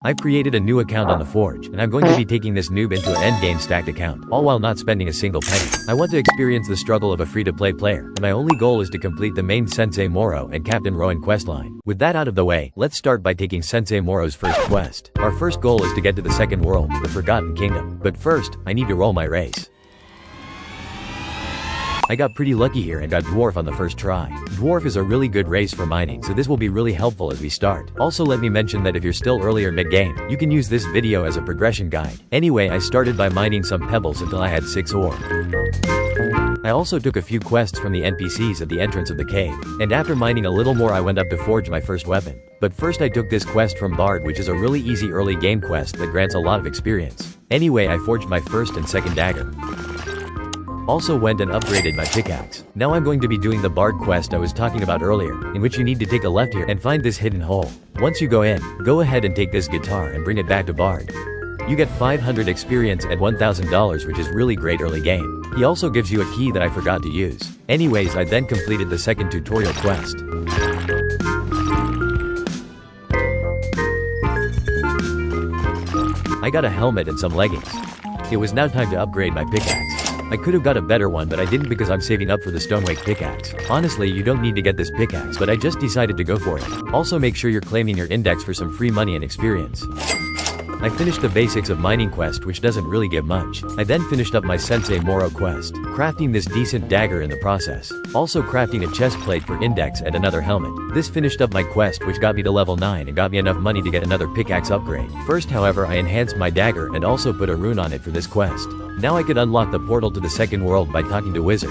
I've created a new account on the Forge, and I'm going to be taking this noob into an endgame stacked account, all while not spending a single penny. I want to experience the struggle of a free-to-play player, and my only goal is to complete the main Sensei Moro and Captain Rowan questline. With that out of the way, let's start by taking Sensei Moro's first quest. Our first goal is to get to the second world, the Forgotten Kingdom. But first, I need to roll my race. I got pretty lucky here and got Dwarf on the first try. Dwarf is a really good race for mining, so this will be really helpful as we start. Also, let me mention that if you're still earlier mid-game, you can use this video as a progression guide. Anyway, I started by mining some pebbles until I had 6 ore. I also took a few quests from the NPCs at the entrance of the cave, and after mining a little more I went up to forge my first weapon. But first I took this quest from Bard, which is a really easy early game quest that grants a lot of experience. Anyway, I forged my first and second dagger. Also went and upgraded my pickaxe. Now I'm going to be doing the Bard quest I was talking about earlier, in which you need to take a left here and find this hidden hole. Once you go in, go ahead and take this guitar and bring it back to Bard. You get 500 experience and $1,000, which is really great early game. He also gives you a key that I forgot to use. Anyways, I then completed the second tutorial quest. I got a helmet and some leggings. It was now time to upgrade my pickaxe. I could have got a better one, but I didn't because I'm saving up for the Stonewake pickaxe. Honestly, you don't need to get this pickaxe, but I just decided to go for it. Also, make sure you're claiming your index for some free money and experience. I finished the basics of mining quest, which doesn't really give much. I then finished up my Sensei Moro quest, crafting this decent dagger in the process. Also crafting a chest plate for index and another helmet. This finished up my quest, which got me to level 9 and got me enough money to get another pickaxe upgrade. First, however, I enhanced my dagger and also put a rune on it for this quest. Now I could unlock the portal to the second world by talking to Wizard.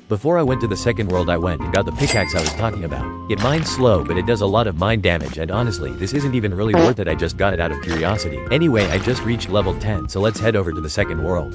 Before I went to the second world, I went and got the pickaxe I was talking about. It mines slow, but it does a lot of mine damage, and honestly, this isn't even really worth it. I just got it out of curiosity. Anyway, I just reached level 10, so let's head over to the second world.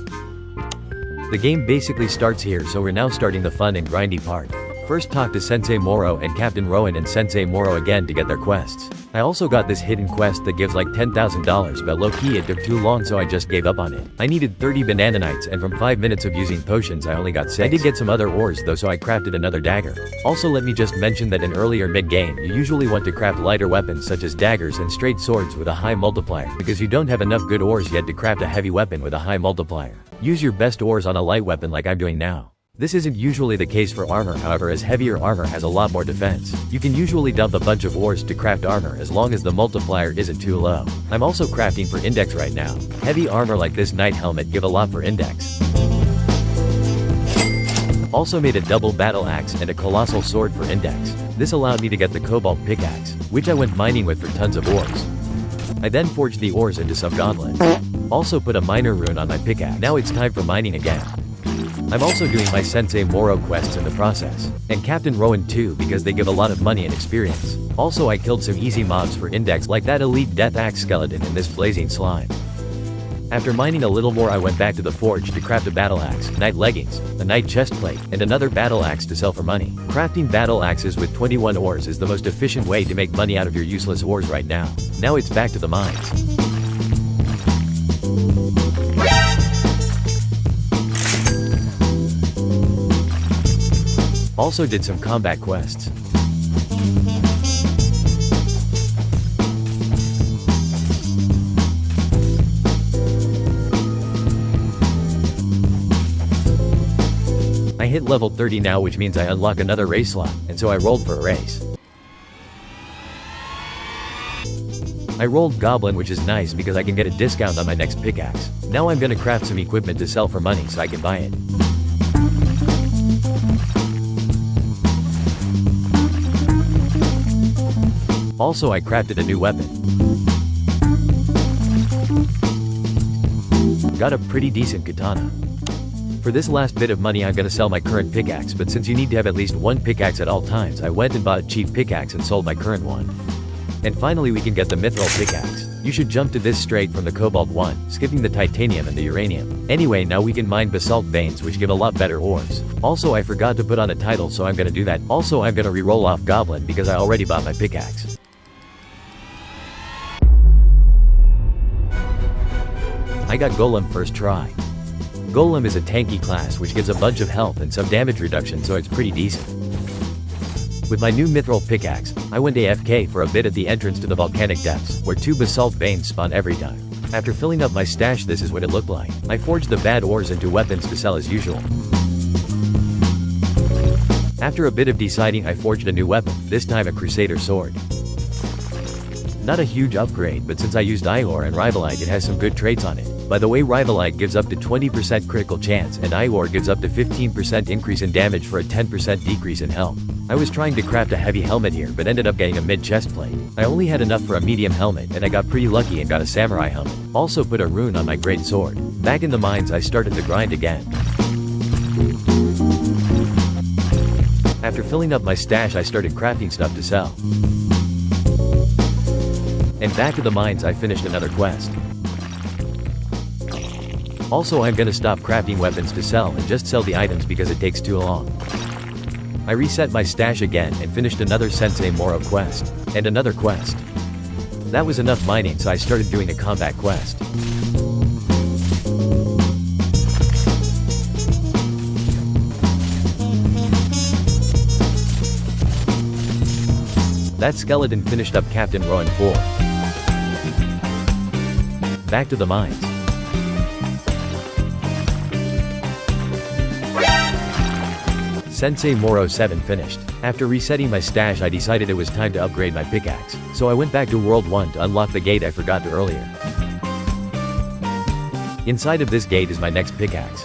The game basically starts here, so we're now starting the fun and grindy part. First, talk to Sensei Moro and Captain Rowan and Sensei Moro again to get their quests. I also got this hidden quest that gives like $10,000, but low-key it took too long, so I just gave up on it. I needed 30 banana nights, and from 5 minutes of using potions I only got 6. I did get some other ores though, so I crafted another dagger. Also, let me just mention that in earlier mid-game, you usually want to craft lighter weapons such as daggers and straight swords with a high multiplier, because you don't have enough good ores yet to craft a heavy weapon with a high multiplier. Use your best ores on a light weapon like I'm doing now. This isn't usually the case for armor, however, as heavier armor has a lot more defense. You can usually dump a bunch of ores to craft armor as long as the multiplier isn't too low. I'm also crafting for index right now. Heavy armor like this knight helmet give a lot for index. Also made a double battle axe and a colossal sword for index. This allowed me to get the cobalt pickaxe, which I went mining with for tons of ores. I then forged the ores into some gauntlets. Also put a miner rune on my pickaxe. Now it's time for mining again. I'm also doing my Sensei Moro quests in the process, and Captain Rowan too, because they give a lot of money and experience. Also, I killed some easy mobs for index like that elite death axe skeleton and this blazing slime. After mining a little more, I went back to the forge to craft a battle axe, knight leggings, a knight chest plate, and another battle axe to sell for money. Crafting battle axes with 21 ores is the most efficient way to make money out of your useless ores right now. Now it's back to the mines. Also did some combat quests. I hit level 30 now, which means I unlock another race slot, and so I rolled for a race. I rolled Goblin, which is nice because I can get a discount on my next pickaxe. Now I'm gonna craft some equipment to sell for money so I can buy it. Also, I crafted a new weapon. Got a pretty decent katana. For this last bit of money I'm gonna sell my current pickaxe, but since you need to have at least one pickaxe at all times, I went and bought a cheap pickaxe and sold my current one. And finally we can get the mithril pickaxe. You should jump to this straight from the cobalt one, skipping the titanium and the uranium. Anyway, now we can mine basalt veins, which give a lot better ores. Also, I forgot to put on a title, so I'm gonna do that. Also, I'm gonna re-roll off Goblin because I already bought my pickaxe. I got Golem first try. Golem is a tanky class which gives a bunch of health and some damage reduction, so it's pretty decent. With my new mithril pickaxe, I went AFK for a bit at the entrance to the volcanic depths, where 2 basalt veins spawn every time. After filling up my stash, this is what it looked like. I forged the bad ores into weapons to sell as usual. After a bit of deciding, I forged a new weapon, this time a crusader sword. Not a huge upgrade, but since I used Ior and Rivalite, it has some good traits on it. By the way, Rivalite gives up to 20% critical chance and Ior gives up to 15% increase in damage for a 10% decrease in health. I was trying to craft a heavy helmet here but ended up getting a mid chest plate. I only had enough for a medium helmet and I got pretty lucky and got a samurai helmet. Also put a rune on my great sword. Back in the mines, I started to grind again. After filling up my stash, I started crafting stuff to sell. And back to the mines, I finished another quest. Also, I'm gonna stop crafting weapons to sell and just sell the items because it takes too long. I reset my stash again and finished another Sensei Moro quest. And another quest. That was enough mining, so I started doing a combat quest. That skeleton finished up Captain Rowan 4. Back to the mines. Sensei Moro 7 finished. After resetting my stash, I decided it was time to upgrade my pickaxe, so I went back to World 1 to unlock the gate I forgot to earlier. Inside of this gate is my next pickaxe.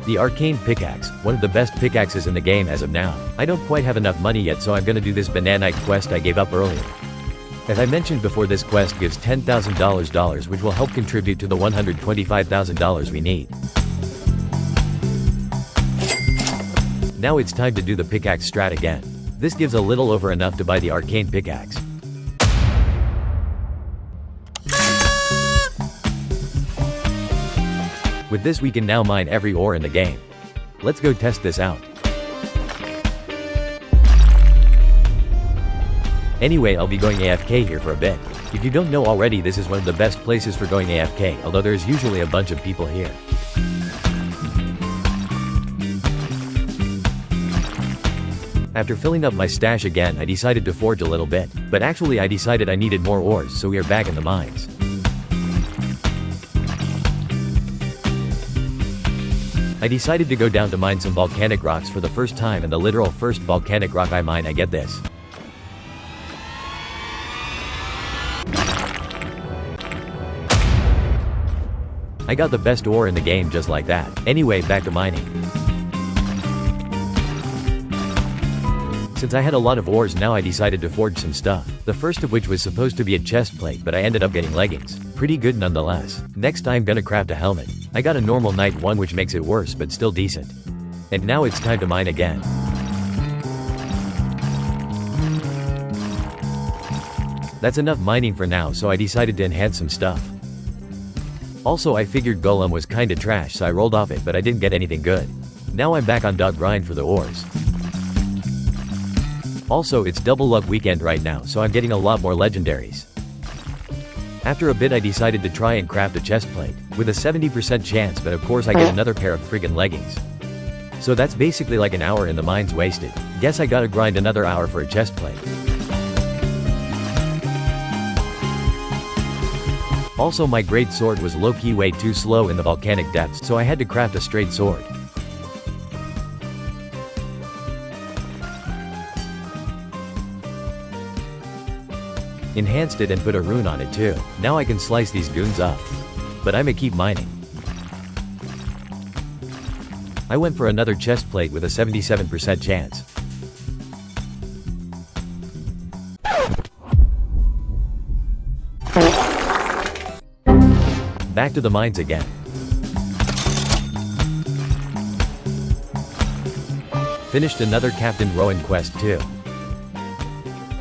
The arcane pickaxe, one of the best pickaxes in the game as of now. I don't quite have enough money yet, so I'm gonna do this bananite quest I gave up earlier. As I mentioned before, this quest gives $10,000 which will help contribute to the $125,000 we need. Now it's time to do the pickaxe strat again. This gives a little over enough to buy the arcane pickaxe. With this we can now mine every ore in the game. Let's go test this out. Anyway, I'll be going AFK here for a bit. If you don't know already, this is one of the best places for going AFK, although there's usually a bunch of people here. After filling up my stash again, I decided to forge a little bit. But actually I decided I needed more ores, so we are back in the mines. I decided to go down to mine some volcanic rocks for the first time, and the literal first volcanic rock I mine, I get this. I got the best ore in the game just like that. Anyway, back to mining. Since I had a lot of ores now, I decided to forge some stuff. The first of which was supposed to be a chest plate, but I ended up getting leggings. Pretty good nonetheless. Next I'm gonna craft a helmet. I got a normal night one which makes it worse but still decent. And now it's time to mine again. That's enough mining for now, so I decided to enhance some stuff. Also, I figured golem was kinda trash, so I rolled off it, but I didn't get anything good. Now I'm back on .grind for the ores. Also, it's double luck weekend right now, so I'm getting a lot more legendaries. After a bit I decided to try and craft a chest plate, with a 70% chance, but of course I get another pair of friggin' leggings. So that's basically like an hour in the mines wasted. Guess I gotta grind another hour for a chest plate. Also, my great sword was low-key way too slow in the volcanic depths, so I had to craft a straight sword. Enhanced it and put a rune on it too. Now I can slice these goons up. But I'ma keep mining. I went for another chest plate with a 77% chance. Back to the mines again. Finished another Captain Rowan quest too.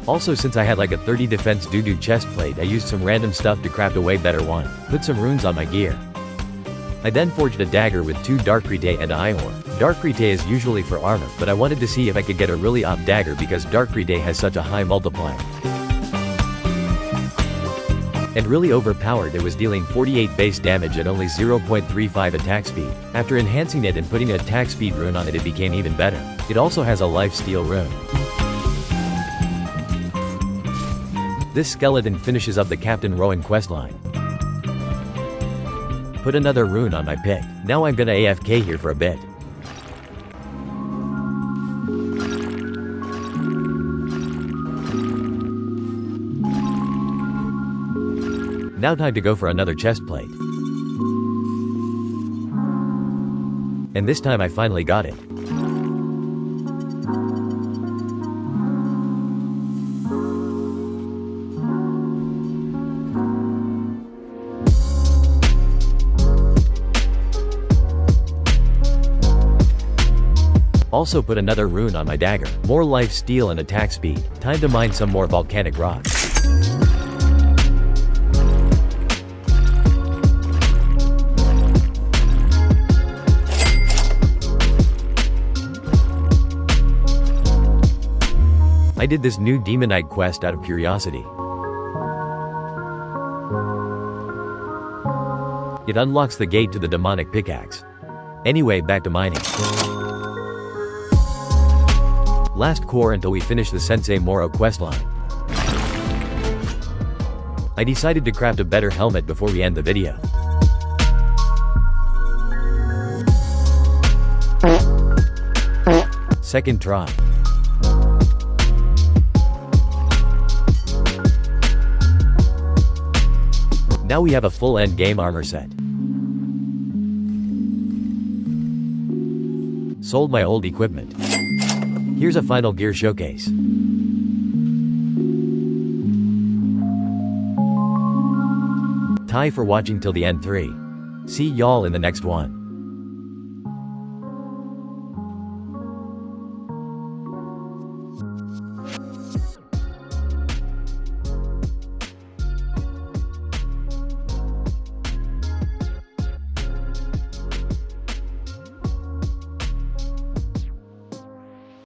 Also, since I had like a 30 defense doo-doo chest plate, I used some random stuff to craft a way better one. Put some runes on my gear. I then forged a dagger with 2 darkrite and iron. Darkrite is usually for armor, but I wanted to see if I could get a really OP dagger because darkrite has such a high multiplier. And really overpowered, it was dealing 48 base damage at only 0.35 attack speed. After enhancing it and putting an attack speed rune on it, it became even better. It also has a life steal rune. This skeleton finishes up the Captain Rowan questline. Put another rune on my pick. Now I'm gonna AFK here for a bit. Now time to go for another chest plate. And this time I finally got it. Also put another rune on my dagger. More life steal and attack speed. Time to mine some more volcanic rocks. I did this new demonite quest out of curiosity. It unlocks the gate to the demonic pickaxe. Anyway, back to mining. Last core until we finish the Sensei Moro questline. I decided to craft a better helmet before we end the video. Second try. Now we have a full endgame armor set. Sold my old equipment. Here's a final gear showcase. Ty for watching till the end 3. See y'all in the next one.